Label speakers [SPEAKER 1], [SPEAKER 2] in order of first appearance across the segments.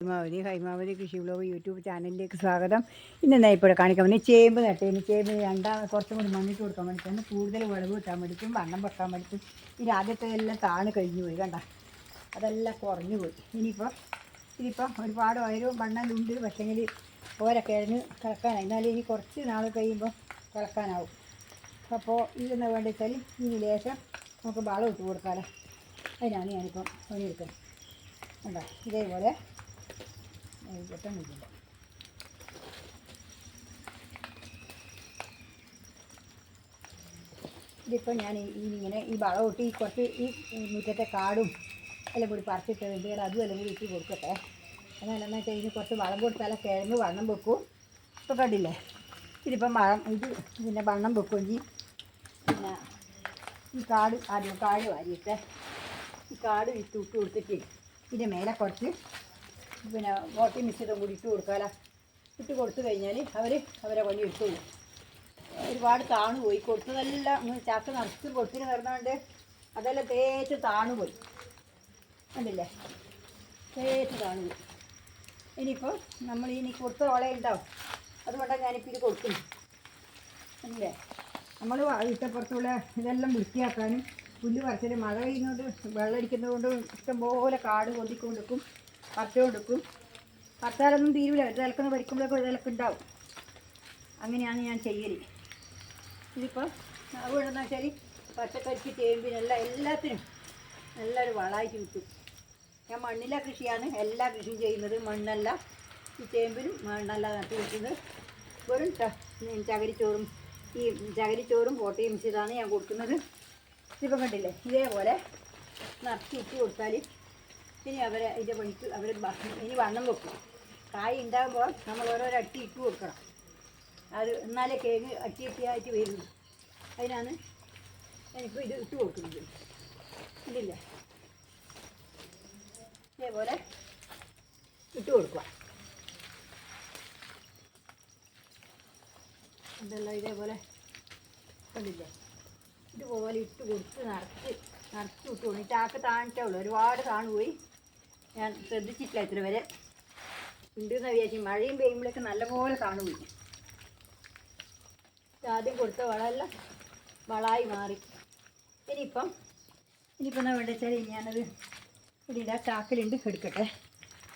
[SPEAKER 1] ഹൈമാവതി കൃഷി vlog YouTube ചാനലിലേക്ക് സ്വാഗതം. ഇന്ന് ഞാൻ ഇപ്പോൾ കാണിക്കാൻ വേണ്ടി ചേമ്പ് നട്ടേന്. ചേമ്പ് കുറച്ചും കൂടി മണ്ണിട്ട് കൊടുക്കാൻ വേണ്ടിയിട്ടാണ്. കൂടുതൽ വിളവ് കിട്ടാൻ വേണ്ടിയിട്ടും വണ്ണം വെക്കാൻ വേണ്ടിയിട്ടും. ഇത് ആദ്യത്തെല്ലാം താണ് കഴിഞ്ഞു പോയി, കണ്ട അതെല്ലാം കുറഞ്ഞു പോയി. ഇതിപ്പോൾ ഒരുപാട് വയറും മണ്ണലുണ്ട്. പക്ഷേങ്കിൽ ഓരോ കിഴങ്ങ് കിളക്കാനായി. എന്നാലും ഇനി കുറച്ച് നാൾ കഴിയുമ്പോൾ കിളക്കാനാവും. അപ്പോൾ ഇതെന്ന് വേണ്ടി വെച്ചാൽ ഇനി ലേശം നമുക്ക് വളം ഇട്ട് കൊടുക്കാമല്ലോ. അതിനാണ് ഞാനിപ്പം പണിയെടുക്കുന്നത്. കണ്ടോ, ഇതേപോലെ പെട്ടെന്നില്ല. ഇതിപ്പോൾ ഞാൻ ഇങ്ങനെ ഈ വളമിട്ട് കുറച്ച് ഈ മുറ്റത്തെ കാടും എല്ലാം കൂടി പറിച്ചിട്ട് വേണ്ടിയാൽ അതും എല്ലാം കൂടി ഇട്ട് കൊടുക്കട്ടെ. എന്നാലെന്ന് വെച്ചാൽ ഇതിന് കുറച്ച് വളം കൊടുത്താലേ കിഴങ്ങ് വണ്ണം വെക്കും. ഇപ്പോൾ കണ്ടില്ലേ, ഇതിപ്പം പിന്നെ വണ്ണം വെക്കുമെങ്കിൽ പിന്നെ ഈ കാട് ആദ്യം കാട് വാരിയിട്ട് ഈ കാട് ഇട്ട് കൊടുത്തിട്ട് ഇതിൻ്റെ മേലെ കുറച്ച് പിന്നെ പോട്ടി മിശ്രിതം കൂടി ഇട്ട് കൊടുക്കാമല്ലോ. ഇട്ട് കൊടുത്തു കഴിഞ്ഞാൽ അവരെ പണി എടുത്തോളൂ. ഒരുപാട് താണു പോയി. കൊടുത്തതെല്ലാം ചാക്ക് നിറച്ച് കൊടുത്തിന് കിടന്നുകൊണ്ട് അതെല്ലാം തേച്ച് താണുപോയി. കണ്ടില്ലേ, തേച്ച് താണുപോയി. ഇനിയിപ്പോൾ നമ്മൾ ഇനി കൊടുത്ത വളയുണ്ടാവും. അതുകൊണ്ടാണ് ഞാനിപ്പോൾ ഇത് കൊടുക്കുന്നു. അല്ലേ, നമ്മൾ ഇട്ടപ്പുറത്തുള്ള ഇതെല്ലാം വൃത്തിയാക്കാനും പുല്ല് പറിച്ചാൽ മഴ പെയ്യുന്നതുകൊണ്ട് വെള്ളമടിക്കുന്നത് കൊണ്ട് ഇഷ്ടംപോലെ കാട് കൊണ്ടിക്കൊണ്ടിരിക്കും, പറിച്ചുകൊണ്ടിരിക്കും. പറിച്ചാലൊന്നും തീരുവില്ല. ഇത് ഇലക്കുന്ന പരിക്കുമ്പോഴൊക്കെ ഇതൊക്കെ ഉണ്ടാവും. അങ്ങനെയാണ് ഞാൻ ചെയ്യൽ. ഇതിപ്പോൾ അതുകൊണ്ടെന്ന് വെച്ചാൽ പച്ചക്കറിക്ക് ചേമ്പിനെല്ലാം എല്ലാത്തിനും നല്ലൊരു വളമായിട്ട് കിട്ടും. ഞാൻ മണ്ണില കൃഷിയാണ് എല്ലാ കൃഷിയും ചെയ്യുന്നത്. മണ്ണല്ല, ഈ ചേമ്പിനും മണ്ണല്ല നട്ട് കൊടുക്കുന്നത്. വെറും ചകിരിച്ചോറും പോട്ടയും മിശ്രിതമാണ് ഞാൻ കൊടുക്കുന്നത്. ഇതിപ്പോൾ കണ്ടില്ലേ, ഇതേപോലെ നിറച്ച് ഇട്ട് കൊടുത്താൽ ഇനി ഇതിൻ്റെ പണിക്ക് ഇനി വണ്ണം വെക്കും. കായ് ഉണ്ടാകുമ്പോൾ നമ്മൾ ഓരോരോ അട്ടി ഇട്ട് കൊടുക്കണം. അത് എന്നാലേ കേക്ക് അട്ടിയായിട്ട് വരുന്നു. അതിനാണ് ഞാനിപ്പോൾ ഇത് ഇട്ട് കൊടുക്കുന്നത്. ഇല്ല, ഇതേപോലെ ഇട്ട് കൊടുക്കുക. ഇതെല്ലാം ഇതേപോലെ കണ്ടില്ലേ, ഇതുപോലെ ഇട്ട് കൊടുത്ത് നിറച്ച് ഇട്ട് കൊടുക്കും. ചാക്ക് താണിട്ടേ ഉള്ളൂ. ഒരുപാട് താണുപോയി. ഞാൻ ശ്രദ്ധിച്ചിട്ടില്ല ഇത്ര വരെ ഉണ്ടെന്ന് വിചാരിച്ചു. മഴയും പെയ്യുമ്പോഴേക്ക് നല്ലപോലെ താണുപോയി. ആദ്യം കൊടുത്ത വളമെല്ലാം വളമായി മാറി. ഇനിയിപ്പം എന്നാ വേണ്ട വെച്ചാൽ ഞാനത് ഇവിടെ ചാക്കിലുണ്ട്, എടുക്കട്ടെ,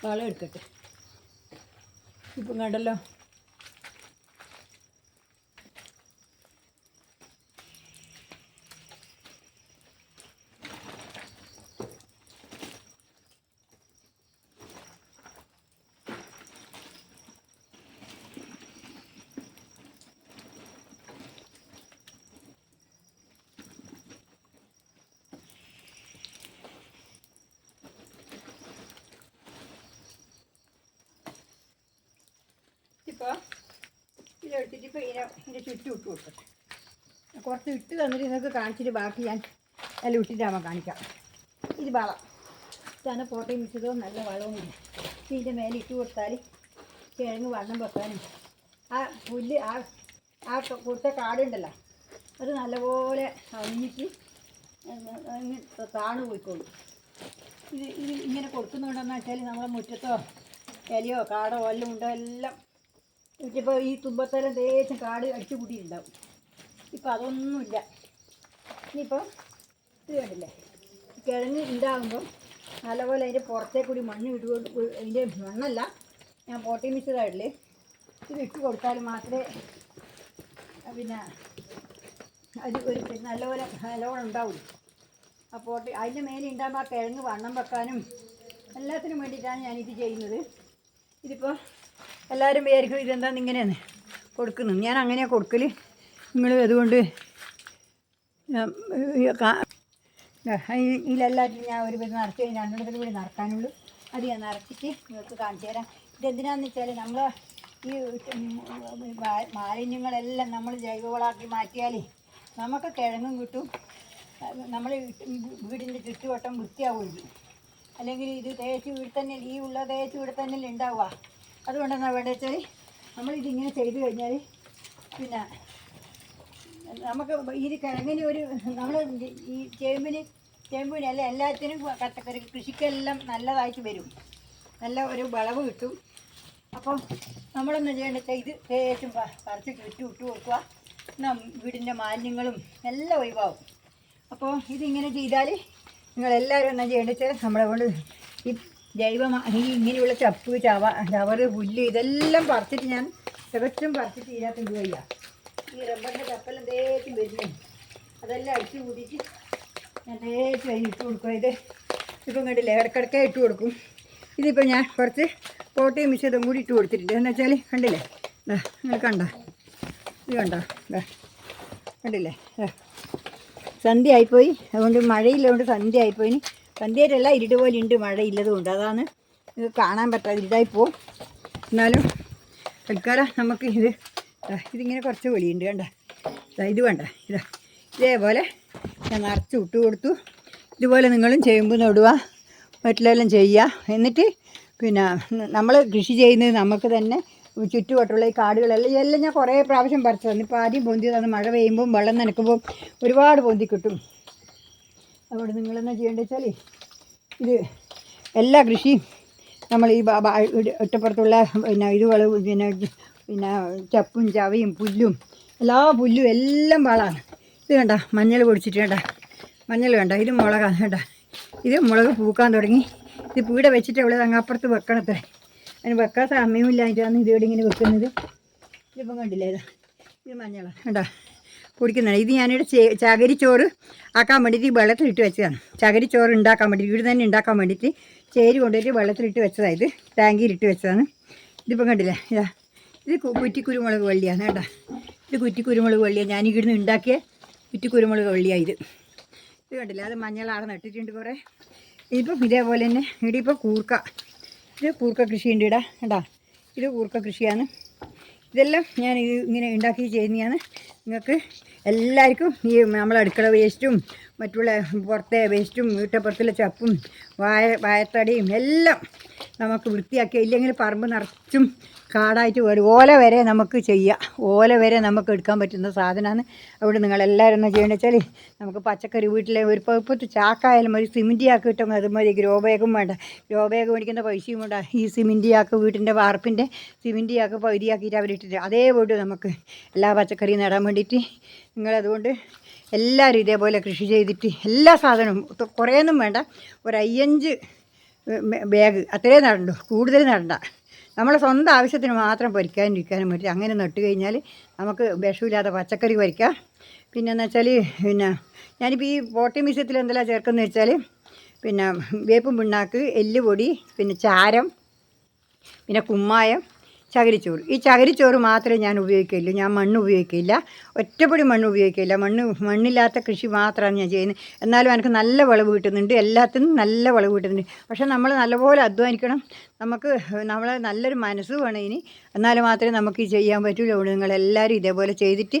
[SPEAKER 1] വളം എടുക്കട്ടെ. ഇപ്പം കണ്ടല്ലോ, ഇപ്പോൾ ഇതെടുത്തിട്ട് ഇപ്പോൾ ഇതിൻ്റെ ചുറ്റും ഇട്ട് കൊടുക്കട്ടെ. കുറച്ച് ഇട്ട് തന്നിട്ട് നിങ്ങൾക്ക് കാണിച്ചിട്ട് ബാക്കി ഞാൻ എല്ലാം ഇട്ടിട്ടാകുമ്പോൾ കാണിക്കാം. ഇത് വളം ഇതാണ്. പോട്ടയും മിശ്രിതവും നല്ല വളവുമില്ല. ഇതിൻ്റെ മേലെ ഇട്ട് കൊടുത്താൽ കിഴങ്ങ് വണ്ണം വെക്കാനും ആ പുല്ല് ആ കൊടുത്ത കാടുണ്ടല്ലോ അത് നല്ലപോലെ അണിഞ്ഞിട്ട് താണു പോയിക്കോളും. ഇത് ഇങ്ങനെ കൊടുക്കുന്നുണ്ടെന്ന് വെച്ചാൽ നമ്മളെ മുറ്റത്തോ ഇലയോ കാടോ എല്ലാം ഉണ്ടോ എല്ലാം ഇപ്പോൾ ഈ തുമ്പത്തെല്ലാം തേച്ചും കാട് അടിച്ചു കൂട്ടിയിട്ടുണ്ടാവും. ഇപ്പം അതൊന്നുമില്ല. ഇനിയിപ്പോൾ ഇത് കണ്ടില്ലേ, കിഴങ്ങ് ഉണ്ടാകുമ്പം നല്ലപോലെ അതിൻ്റെ പുറത്തേക്ക് കൂടി മണ്ണ് ഇട്ടുകൊണ്ട്, അതിൻ്റെ മണ്ണല്ല ഞാൻ പോട്ടി മിശ്രിതമായിട്ടില്ലേ ഇത് ഇട്ട് കൊടുത്താൽ മാത്രമേ പിന്നെ അത് നല്ലോണം ഉണ്ടാവും. ആ പോട്ടി അതിൻ്റെ മേലെ ഉണ്ടാകുമ്പോൾ ആ കിഴങ്ങ് വണ്ണം വെക്കാനും എല്ലാത്തിനും വേണ്ടിയിട്ടാണ് ഞാനിത് ചെയ്യുന്നത്. ഇതിപ്പോൾ എല്ലാവരും വിചാരിക്കും ഇതെന്താന്ന് ഇങ്ങനെയാണ് കൊടുക്കുന്നത്. ഞാൻ അങ്ങനെയാണ് കൊടുക്കൽ. നിങ്ങൾ അതുകൊണ്ട് ഇതിലെല്ലാത്തിനും ഞാൻ ഒരു പേര് നിറച്ച് രണ്ടെണ്ണത്തിൽ കൂടി നിറക്കാനുള്ളൂ. അത് ഞാൻ നിറച്ചിട്ട് നിങ്ങൾക്ക് കാണിച്ചു തരാം. ഇതെന്തിനാണെന്ന് വെച്ചാൽ നമ്മൾ ഈ മാലിന്യങ്ങളെല്ലാം നമ്മൾ ജൈവവളമാക്കി മാറ്റിയാൽ നമുക്ക് കിഴങ്ങും കിട്ടും. നമ്മൾ വീടിൻ്റെ ചുറ്റുവട്ടം വൃത്തിയാവുകയും. അല്ലെങ്കിൽ ഇത് തേച്ച് വീട് തന്നെ ഈ ഉള്ള തേച്ച് വീട് തന്നെ ഉണ്ടാവുക. അതുകൊണ്ടെന്നാൽ വേണ്ട വെച്ചാൽ നമ്മളിതിങ്ങനെ ചെയ്ത് കഴിഞ്ഞാൽ പിന്നെ നമുക്ക് ഈ കിഴങ്ങിന് നമ്മൾ ഈ ചേമ്പിനല്ല എല്ലാത്തിനും പച്ചക്കറി കൃഷിക്കെല്ലാം നല്ലതായിട്ട് വരും. നല്ല ഒരു വിളവ് കിട്ടും. അപ്പോൾ നമ്മളൊന്ന് ചെയ്യേണ്ടത് വെച്ചാൽ ഇത് തേച്ചും പറിച്ച് ചുറ്റും ഇട്ട് കൊടുക്കുക. എന്നാൽ വീടിൻ്റെ മാലിന്യങ്ങളും എല്ലാം ഒഴിവാകും. അപ്പോൾ ഇതിങ്ങനെ ചെയ്താൽ നിങ്ങളെല്ലാവരും എന്നാ ചെയ്യേണ്ടത് വെച്ചാൽ നമ്മളെ കൊണ്ട് ഈ ഇങ്ങനെയുള്ള ചപ്പ് ചവറ് പുല്ല് ഇതെല്ലാം പറിച്ചിട്ട് ഞാൻ തികച്ചും പറിച്ചിട്ട് ഇതിനകത്ത് വയ്യ. ഈ റബ്ബറിൻ്റെ ചപ്പെല്ലാം തേച്ചും വരുന്നു, അതെല്ലാം അടിച്ച് കൂട്ടിയിട്ട് ഞാൻ തേച്ച് കഴിഞ്ഞ് ഇട്ട് കൊടുക്കുക. ഇപ്പം കണ്ടില്ലേ, ഇടയ്ക്കിടയ്ക്ക് ഇട്ട് കൊടുക്കും. ഇതിപ്പോൾ ഞാൻ കുറച്ച് പോട്ടയും മിശ്രിതം കൂടി ഇട്ട് കൊടുത്തിട്ടുണ്ട്. എന്ന് വെച്ചാൽ കണ്ടില്ലേ, നിങ്ങൾ കണ്ട ഇത് കണ്ടോ, കണ്ടില്ലേ, സന്ധ്യ ആയിപ്പോയി. അതുകൊണ്ട് മഴയില്ലതുകൊണ്ട് സന്ധ്യ ആയിപ്പോയി. സന്ധ്യയിലല്ല, ഇരുട്ട് പോലെ ഉണ്ട്, മഴയില്ലതുകൊണ്ട്. അതാണ് ഇത് കാണാൻ പറ്റാതെ ഇരുട്ടായിപ്പോവും. എന്നാലും തൽക്കാലം നമുക്ക് ഇതിങ്ങനെ കുറച്ച് വെളിയുണ്ട്, കണ്ട ഇത് വേണ്ട. ഇതേപോലെ ഞാൻ നിറച്ച് ഇട്ട് കൊടുത്തു. ഇതുപോലെ നിങ്ങളും ചെയ്യുമ്പോൾ നടുക, മറ്റുള്ളതെല്ലാം ചെയ്യുക. എന്നിട്ട് പിന്നെ നമ്മൾ കൃഷി ചെയ്യുന്നത് നമുക്ക് തന്നെ ചുറ്റുവട്ടുള്ള ഈ കാടുകളെല്ലാം ഞാൻ കുറേ പ്രാവശ്യം പറിച്ചു തന്നു. ഇപ്പോൾ ആദ്യം പൊന്തിയതാണ്. മഴ പെയ്യുമ്പം വെള്ളം നനക്കുമ്പോൾ ഒരുപാട് പൊന്തി കിട്ടും. അതുകൊണ്ട് നിങ്ങളെന്നാ ചെയ്യേണ്ടത് വെച്ചാൽ ഇത് എല്ലാ കൃഷിയും നമ്മൾ ഈ ഒറ്റപ്പുറത്തുള്ള പിന്നെ ഇതുകൾ പിന്നെ ചപ്പും ചവയും പുല്ലും എല്ലാ പുല്ലും എല്ലാം വളമാണ്. ഇത് കണ്ട മഞ്ഞൾ പൊടിച്ചിട്ട് കണ്ട, മഞ്ഞൾ കണ്ട, ഇത് മുളകാണ് കേട്ടോ. ഇത് മുളക് പൂക്കാൻ തുടങ്ങി. ഇത് പൂടെ വെച്ചിട്ട് ഉള്ളത് അങ്ങ് അപ്പുറത്ത് വെക്കണത്രേ. അതിന് വെക്കാൻ സമയമില്ലായിട്ടാണ് ഇതിവിടെ ഇങ്ങനെ വെക്കുന്നത്. ഇതിപ്പം കണ്ടില്ലേ, ഇത് മഞ്ഞളാണ് കേട്ടോ പൊടിക്കുന്നതാണ്. ഇത് ഞാനിവിടെ ചകിരിച്ചോറ് ആക്കാൻ വേണ്ടിയിട്ട് ഈ വെള്ളത്തിലിട്ട് വെച്ചതാണ്. ചകിരിച്ചോറ് ഉണ്ടാക്കാൻ വേണ്ടിയിട്ട് വീട് തന്നെ ഉണ്ടാക്കാൻ വേണ്ടിയിട്ട് ചേരി കൊണ്ടുപോയിട്ട് വെള്ളത്തിലിട്ട് വെച്ചതാണ്. ഇത് ടാങ്കിയിലിട്ട് വെച്ചതാണ്. ഇതിപ്പം കണ്ടില്ലേ, ഇത് കുറ്റിക്കുരുമുളക് വള്ളിയാണ് കേട്ടോ. ഇത് കുറ്റിക്കുരുമുളക് വള്ളിയാണ്, ഞാൻ ഇവിടുന്ന് ഉണ്ടാക്കിയ കുറ്റിക്കുരുമുളക് വള്ളിയാണ് ഇത്. ഇത് കണ്ടില്ലേ, അത് മഞ്ഞളാണ് നട്ടിട്ടുണ്ട് കുറേ. ഇതിപ്പം ഇതേപോലെ തന്നെ ഇവിടെ ഇപ്പോൾ ഇത് കൂർക്ക കൃഷിയുണ്ട് ഇവിടെ കേട്ടോ. ഇത് കൂർക്ക കൃഷിയാണ്. ഇതെല്ലാം ഞാൻ ഇങ്ങനെ ഉണ്ടാക്കി ചെയ്യുന്നതാണ്. നിങ്ങൾക്ക് എല്ലാവർക്കും ഈ നമ്മളെ അടുക്കള വേസ്റ്റും മറ്റുള്ള പുറത്തെ വേസ്റ്റും വീട്ടപ്പുറത്തുള്ള ചപ്പും വായത്തടിയും എല്ലാം നമുക്ക് വൃത്തിയാക്കിയ, ഇല്ലെങ്കിൽ പറമ്പ് നിറച്ചും കാടായിട്ട് വരും. ഓല വരെ നമുക്ക് ചെയ്യാം, ഓല വരെ നമുക്ക് എടുക്കാൻ പറ്റുന്ന സാധനമാണ്. അവിടെ നിങ്ങളെല്ലാവരും എന്താ ചെയ്യേണ്ടത് വെച്ചാൽ നമുക്ക് പച്ചക്കറി വീട്ടിലെ ഒരു ഇപ്പോഴത്തെ ചാക്കായാലും ഒരു സിമെൻറ്റ് ചാക്ക് കിട്ടുമ്പോൾ അതുമതി. ഗ്രോ ബാഗും വേണ്ട, ഗ്രോ ബാഗ് മേടിക്കുന്ന പൈസയും വേണ്ട. ഈ സിമെൻറ്റ് ചാക്ക് വീട്ടിൻ്റെ വാർപ്പിൻ്റെ സിമെൻറ്റ് ചാക്ക് പകുതിയാക്കിയിട്ട് അവരിട്ടിട്ട് അതേ വീട് നമുക്ക് എല്ലാ പച്ചക്കറിയും നടാൻ വേണ്ടിയിട്ട്. നിങ്ങളതുകൊണ്ട് എല്ലാവരും ഇതേപോലെ കൃഷി ചെയ്തിട്ട് എല്ലാ സാധനവും കുറേയൊന്നും വേണ്ട, ഒരു 5 ബാഗ് അത്രേ നടണ്ടു, കൂടുതൽ നടണ്ട. നമ്മളെ സ്വന്തം ആവശ്യത്തിന് മാത്രം പൊരിക്കാനും പറ്റും. അങ്ങനെ നട്ട് കഴിഞ്ഞാൽ നമുക്ക് വിഷമില്ലാതെ പച്ചക്കറി പൊരിക്കാം. പിന്നെയെന്ന് വെച്ചാൽ ഞാനിപ്പോൾ ഈ പോട്ടി മിശ്രത്തിൽ എന്തെല്ലാം ചേർക്കുന്നത് വെച്ചാൽ വേപ്പും പിണ്ണാക്ക്, എല്ലുപൊടി, ചാരം, കുമ്മായം, ചകിരിച്ചോറ്. ഈ ചകിരിച്ചോറ് മാത്രമേ ഞാൻ ഉപയോഗിക്കില്ല. ഞാൻ മണ്ണ് ഉപയോഗിക്കില്ല, ഒറ്റപ്പൊടി മണ്ണ് ഉപയോഗിക്കില്ല. മണ്ണില്ലാത്ത കൃഷി മാത്രമാണ് ഞാൻ ചെയ്യുന്നത്. എന്നാലും എനിക്ക് നല്ല വിളവ് കിട്ടുന്നുണ്ട്, എല്ലാത്തിനും നല്ല വിളവ് കിട്ടുന്നുണ്ട്. പക്ഷേ നമ്മൾ നല്ലപോലെ അധ്വാനിക്കണം, നമുക്ക് നമ്മളെ നല്ലൊരു മനസ്സ് വേണം ഇനി, എന്നാൽ മാത്രമേ നമുക്ക് ഈ ചെയ്യാൻ പറ്റുള്ളൂ. നിങ്ങളെല്ലാവരും ഇതേപോലെ ചെയ്തിട്ട്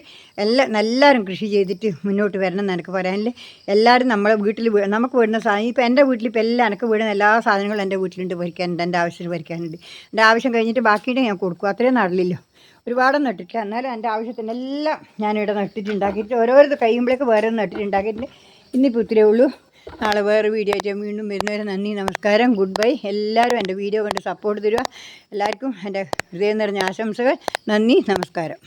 [SPEAKER 1] എല്ലാവരും കൃഷി ചെയ്തിട്ട് മുന്നോട്ട് വരണം എന്ന് എനിക്ക് പറയാനില്ല. എല്ലാവരും നമ്മളെ വീട്ടിൽ നമുക്ക് വീടുന്ന സാധനം, ഇപ്പോൾ എൻ്റെ വീട്ടിൽ ഇപ്പോൾ എല്ലാം എനിക്ക് വീടുന്ന എല്ലാ സാധനങ്ങളും എൻ്റെ വീട്ടിലുണ്ട്, പൊരിക്കാനുണ്ട്, എൻ്റെ ആവശ്യത്തിന് പൊരിക്കാനുണ്ട്. എൻ്റെ ആവശ്യം കഴിഞ്ഞിട്ട് ബാക്കിയിട്ട് ഞാൻ കൊടുക്കും. അത്രയും നടലില്ലോ, ഒരുപാടൊന്നും നട്ടിട്ടില്ല. എന്നാലും എൻ്റെ ആവശ്യത്തിനെല്ലാം ഞാനിവിടെ നട്ടിട്ടുണ്ടാക്കിയിട്ട് ഓരോരുത്തർ കഴിയുമ്പോഴേക്ക് വേറെ നട്ടിട്ടുണ്ടാക്കിയിട്ടുണ്ട്. ഇന്നിപ്പോൾ ഇത്രയേ ഉള്ളൂ. നാളെ വേറെ വീഡിയോ ആയിട്ട് വീണ്ടും വരുന്നവരെ നന്ദി, നമസ്കാരം, ഗുഡ് ബൈ. എല്ലാവരും എൻ്റെ വീഡിയോ കണ്ട് സപ്പോർട്ട് തരിക. എല്ലാവർക്കും എൻ്റെ ഹൃദയം നിറഞ്ഞ ആശംസകൾ. നന്ദി, നമസ്കാരം.